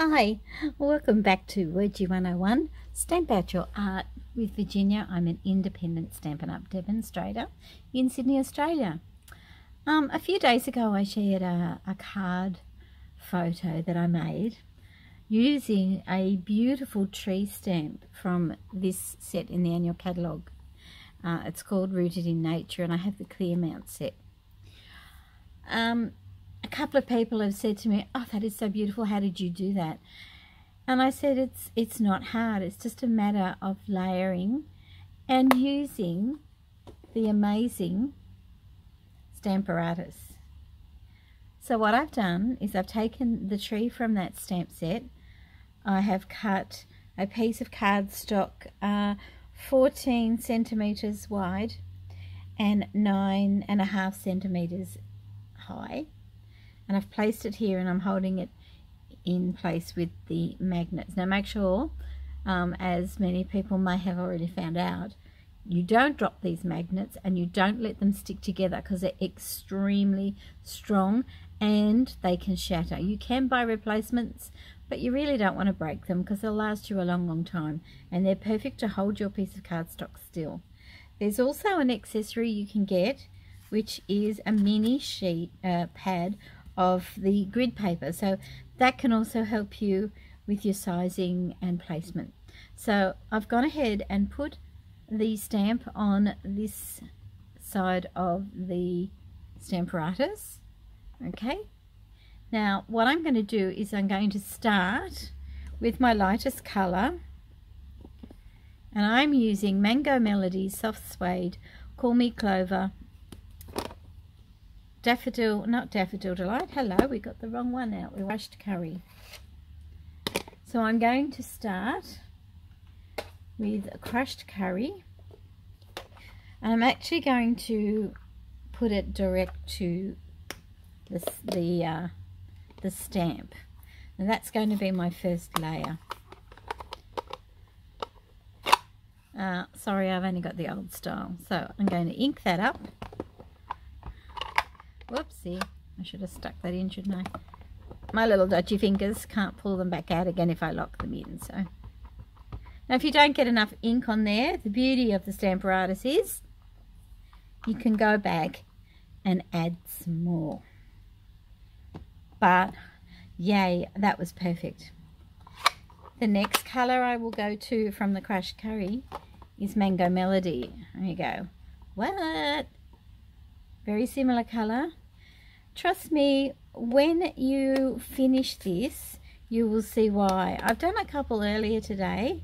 Hi, welcome back to Wirg 101. Stamp out your art with Virginia. I'm an independent Stampin' Up! Demonstrator in Sydney, Australia. A few days ago I shared a card photo that I made using a beautiful tree stamp from this set in the annual catalogue. It's called Rooted in Nature, and I have the clear mount set. A couple of people have said to me, "Oh, that is so beautiful, how did you do that?" And I said it's not hard, it's just a matter of layering and using the amazing Stamparatus. So what I've done is I've taken the tree from that stamp set. I have cut a piece of cardstock 14 centimetres wide and 9.5 centimetres high. And I've placed it here and I'm holding it in place with the magnets. Now make sure, as many people may have already found out, you don't drop these magnets and you don't let them stick together because they're extremely strong and they can shatter. You can buy replacements, but you really don't want to break them because they'll last you a long time, and they're perfect to hold your piece of cardstock still. There's also an accessory you can get, which is a mini sheet pad of the grid paper, so that can also help you with your sizing and placement. So I've gone ahead and put the stamp on this side of the Stamparatus. Okay, now what I'm going to do is I'm going to start with my lightest colour, and I'm using Mango Melody Soft Suede, Call Me Clover, Daffodil, not Daffodil Delight. Hello, we got the wrong one out. We crushed curry. So I'm going to start with a crushed curry. And I'm actually going to put it direct to the stamp. And that's going to be my first layer. Sorry, I've only got the old style. So I'm going to ink that up. Whoopsie, I should have stuck that in, shouldn't I? My little dodgy fingers can't pull them back out again if I lock them in. So now if you don't get enough ink on there, the beauty of the Stamparatus is you can go back and add some more. But yay, that was perfect. The next colour I will go to from the crushed curry is Mango Melody. There you go. What? Very similar colour. Trust me, when you finish this, you will see why. I've done a couple earlier today,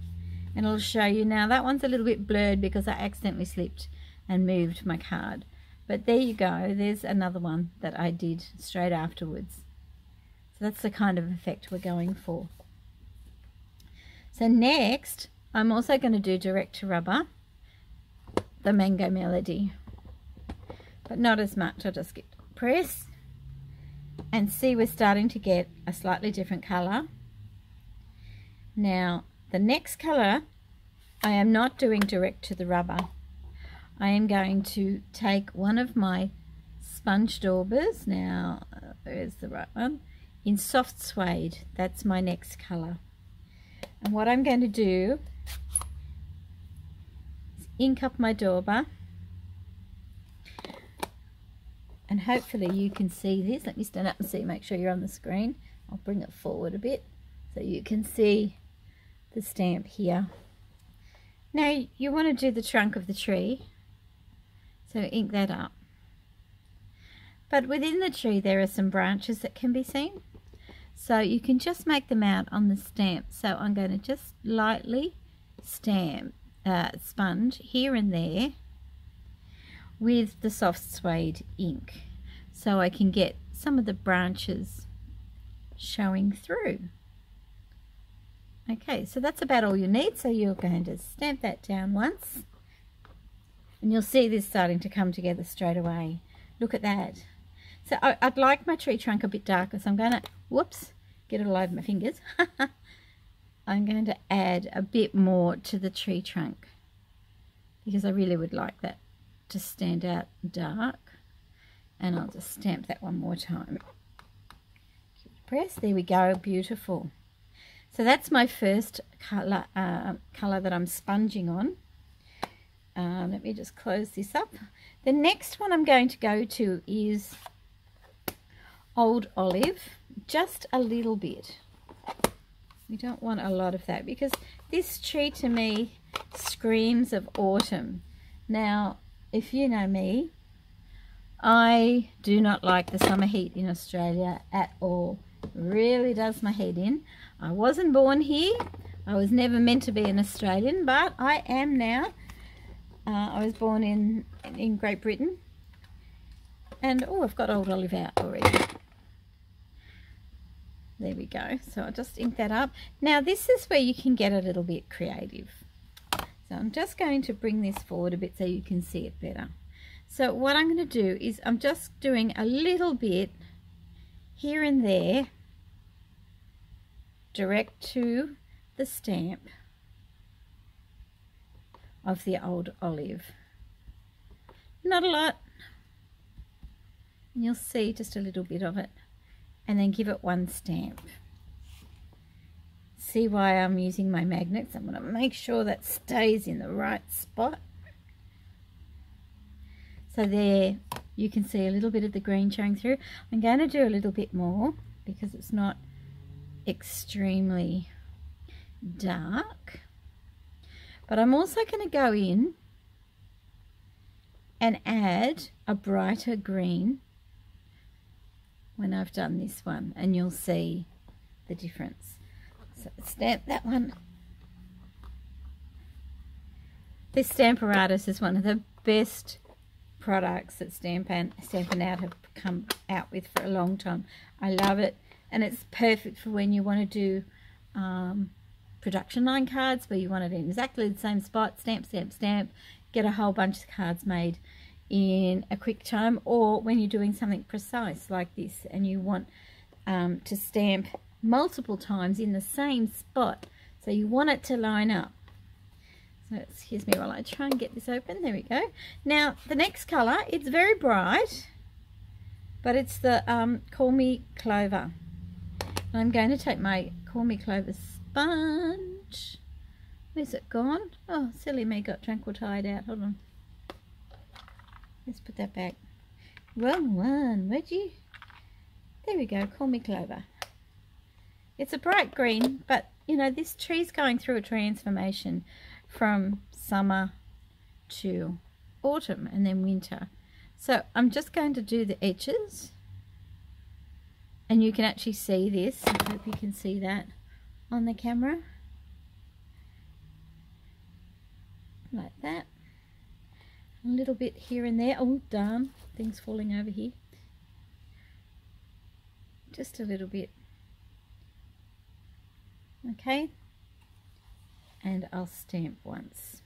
and I'll show you now. That one's a little bit blurred because I accidentally slipped and moved my card. But there you go. There's another one that I did straight afterwards. So that's the kind of effect we're going for. So next, I'm also going to do Direct to Rubber, the Mango Melody. But not as much. I'll just get press and see we're starting to get a slightly different colour. Now the next colour I am not doing direct to the rubber. I am going to take one of my sponge daubers. Now where's the right one? In Soft Suede. That's my next colour. And what I'm going to do is ink up my dauber. And hopefully you can see this. Let me stand up and see, make sure you're on the screen. I'll bring it forward a bit so you can see the stamp here. Now you want to do the trunk of the tree, so ink that up. But within the tree there are some branches that can be seen. So you can just make them out on the stamp. So I'm going to just lightly sponge here and there with the Soft Suede ink, so I can get some of the branches showing through. Okay, so that's about all you need. So you're going to stamp that down once, and you'll see this starting to come together straight away. Look at that. So I'd like my tree trunk a bit darker, so I'm going to, whoops, get it all over my fingers. I'm going to add a bit more to the tree trunk because I really would like that to stand out dark. And I'll just stamp that one more time. Press, there we go, beautiful. So that's my first colour that I'm sponging on. Let me just close this up. The next one I'm going to go to is Old Olive, just a little bit. We don't want a lot of that because this tree to me screams of autumn. Now, if you know me, I do not like the summer heat in Australia at all. It really does my head in. I wasn't born here. I was never meant to be an Australian, but I am now. I was born in Great Britain. And, oh, I've got Old Olive out already. There we go. So I'll just ink that up. Now this is where you can get a little bit creative. So I'm just going to bring this forward a bit so you can see it better. So what I'm going to do is I'm just doing a little bit here and there, direct to the stamp of the Old Olive. Not a lot. And you'll see just a little bit of it. And then give it one stamp. See why I'm using my magnets? I'm going to make sure that stays in the right spot. So there you can see a little bit of the green showing through. I'm going to do a little bit more because it's not extremely dark. But I'm also going to go in and add a brighter green when I've done this one, and you'll see the difference. So stamp that one. This Stamparatus is one of the best products that Stampin' Out have come out with for a long time. I love it, and it's perfect for when you want to do production line cards where you want it in exactly the same spot, stamp, stamp, stamp, get a whole bunch of cards made in a quick time, or when you're doing something precise like this and you want to stamp multiple times in the same spot, so you want it to line up. So excuse me while I try and get this open. There we go. Now the next color, it's very bright, but it's the Call Me Clover. I'm going to take my Call Me Clover sponge. Where's it gone? Oh, silly me, got Tranquil tied out. Hold on. Let's put that back. Wrong one, would you? There we go, Call Me Clover. It's a bright green, but you know, this tree's going through a transformation from summer to autumn and then winter. So I'm just going to do the edges, and you can actually see this. I hope you can see that on the camera. Like that. A little bit here and there. Oh darn, things falling over here. Just a little bit. Okay, and I'll stamp once,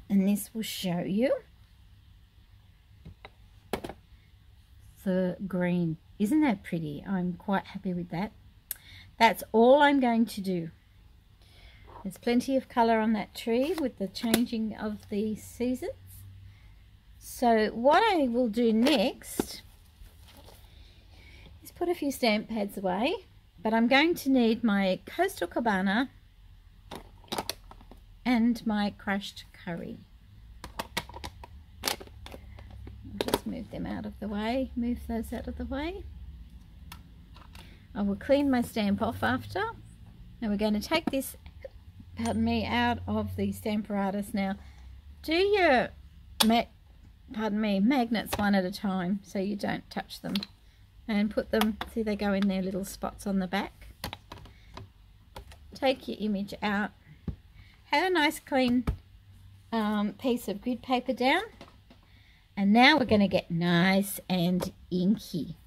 and this will show you the green. Isn't that pretty? I'm quite happy with that. That's all I'm going to do. There's plenty of colour on that tree with the changing of the seasons. So what I will do next is put a few stamp pads away, but I'm going to need my Coastal Cabana and my crushed curry. I'll just move them out of the way, move those out of the way. I will clean my stamp off after. Now we're going to take this, pardon me, out of the Stamparatus. Now do your magnets one at a time so you don't touch them, and put them, see they go in their little spots on the back. Take your image out, have a nice clean piece of grid paper down, and now we're going to get nice and inky.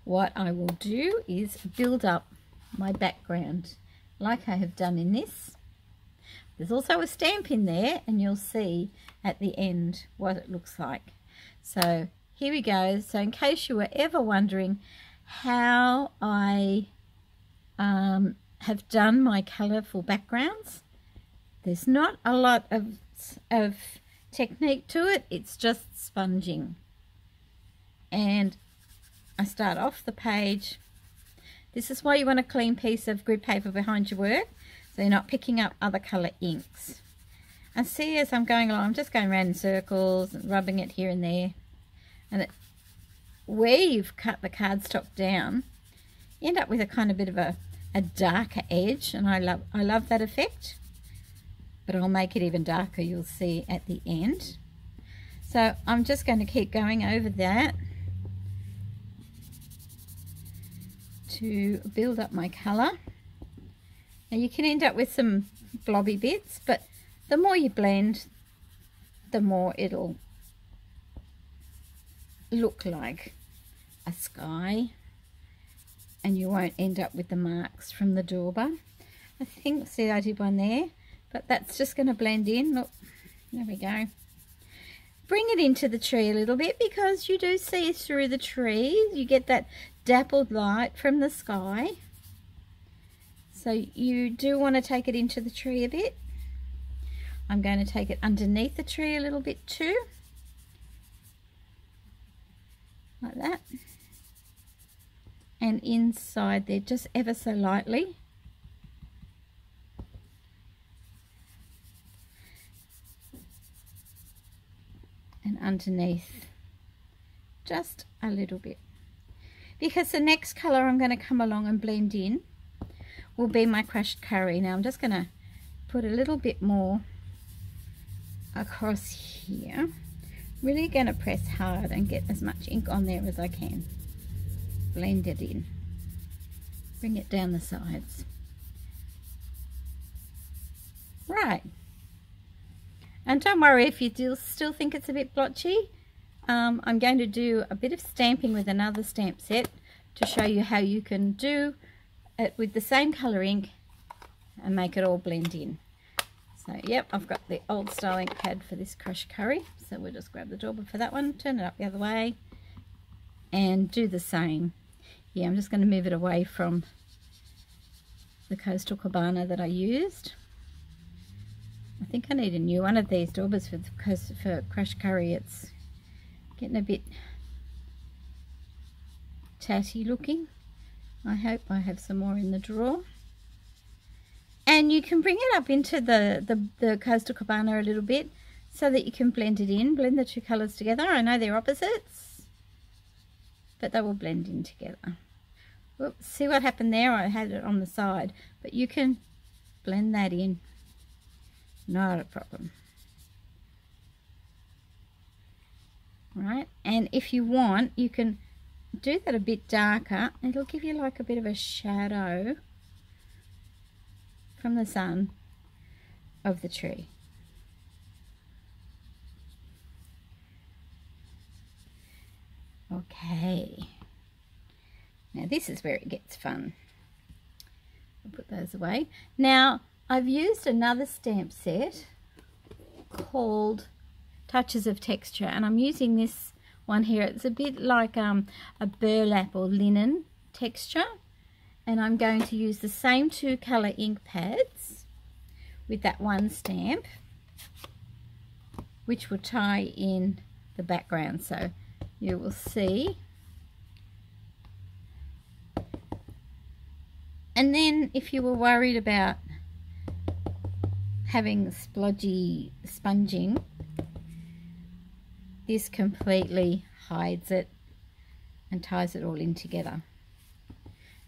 What I will do is build up my background like I have done in this. There's also a stamp in there, and you'll see at the end what it looks like. So here we go. So in case you were ever wondering how I have done my colourful backgrounds, there's not a lot of technique to it. It's just sponging. And I start off the page This is why you want a clean piece of grid paper behind your work, so you're not picking up other colour inks. And see, as I'm going along, I'm just going around in circles and rubbing it here and there. And where you've cut the cardstock down, you end up with a kind of bit of a darker edge, and I love that effect. But I'll make it even darker, you'll see at the end. So I'm just going to keep going over that to build up my colour. Now you can end up with some blobby bits, but the more you blend, the more it'll look like a sky, and you won't end up with the marks from the dauber. I think, see, I did one there, but that's just going to blend in. Look, there we go. Bring it into the tree a little bit, because you do see through the trees. You get that dappled light from the sky. So you do want to take it into the tree a bit. I'm going to take it underneath the tree a little bit too. Like that. And inside there, just ever so lightly. And underneath, just a little bit. Because the next colour I'm going to come along and blend in will be my crushed curry. Now I'm just going to put a little bit more across here. Really going to press hard and get as much ink on there as I can. Blend it in. Bring it down the sides. Right. And don't worry if you still think it's a bit blotchy. I'm going to do a bit of stamping with another stamp set to show you how you can do it with the same colour ink and make it all blend in. So yep, I've got the old style ink pad for this crushed curry, so we'll just grab the dauber for that one, turn it up the other way and do the same. Yeah, I'm just going to move it away from the Coastal Cabana that I used. I think I need a new one of these daubers for crushed curry. It's getting a bit tatty looking. I hope I have some more in the drawer. And you can bring it up into the Coastal Cabana a little bit so that you can blend it in, blend the two colours together. I know they're opposites, but they will blend in together. Oops, see what happened there? I had it on the side, but you can blend that in. Not a problem. Right, and if you want, you can do that a bit darker. It'll give you like a bit of a shadow from the sun of the tree. Okay, now this is where it gets fun. I'll put those away. Now I've used another stamp set called Touches of Texture, and I'm using this one here. It's a bit like a burlap or linen texture, and I'm going to use the same two colour ink pads with that one stamp, which will tie in the background, so you will see. And then if you were worried about having splodgy sponging, this completely hides it and ties it all in together,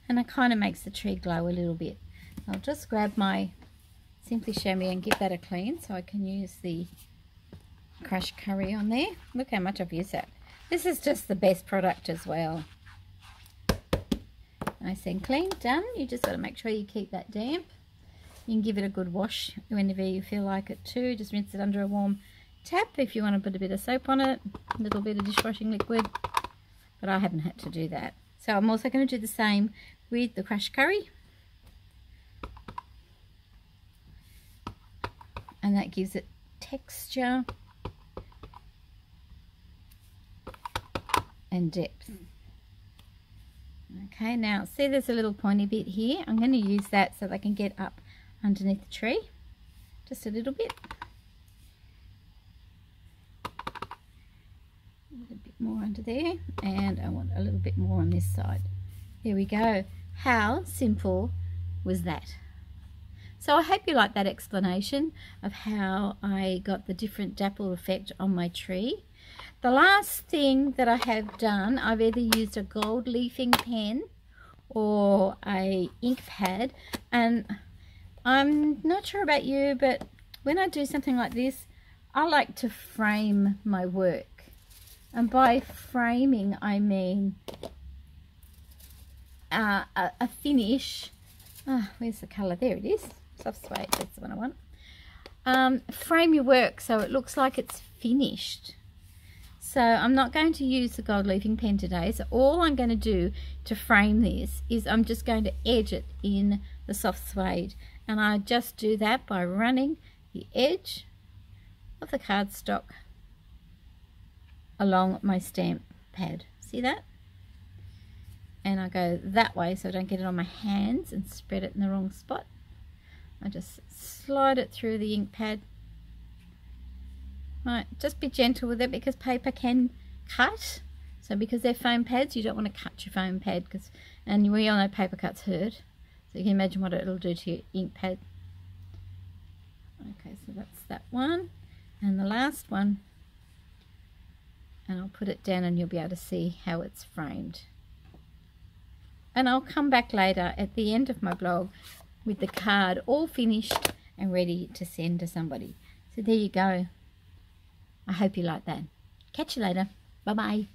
and it kind of makes the tree glow a little bit. I'll just grab my Simply Show Me and give that a clean so I can use the crushed curry on there. Look how much I've used that. This is just the best product as well. Nice and clean, done. You just got to make sure you keep that damp. You can give it a good wash whenever you feel like it too. Just rinse it under a warm tap if you want to put a bit of soap on it, a little bit of dishwashing liquid, but I haven't had to do that. So I'm also going to do the same with the crushed curry, and that gives it texture and depth. Okay, now see there's a little pointy bit here. I'm going to use that so they can get up underneath the tree just a little bit. A bit more under there, and I want a little bit more on this side. There we go. How simple was that? So I hope you like that explanation of how I got the different dapple effect on my tree. The last thing that I have done, I've either used a gold leafing pen or a ink pad, and I'm not sure about you, but when I do something like this, I like to frame my work. And by framing, I mean a finish. Where's the colour? There it is. Soft suede, that's the one I want. Frame your work so it looks like it's finished. So I'm not going to use the gold leafing pen today. So all I'm going to do to frame this is I'm just going to edge it in the soft suede. And I just do that by running the edge of the cardstock along my stamp pad. See that? And I go that way so I don't get it on my hands and spread it in the wrong spot. I just slide it through the ink pad. Right, just be gentle with it because paper can cut. So because they're foam pads, you don't want to cut your foam pad, and we all know paper cuts hurt. So you can imagine what it'll do to your ink pad. Okay, so that's that one. And the last one. And I'll put it down and you'll be able to see how it's framed. And I'll come back later at the end of my blog with the card all finished and ready to send to somebody. So there you go. I hope you like that. Catch you later. Bye-bye.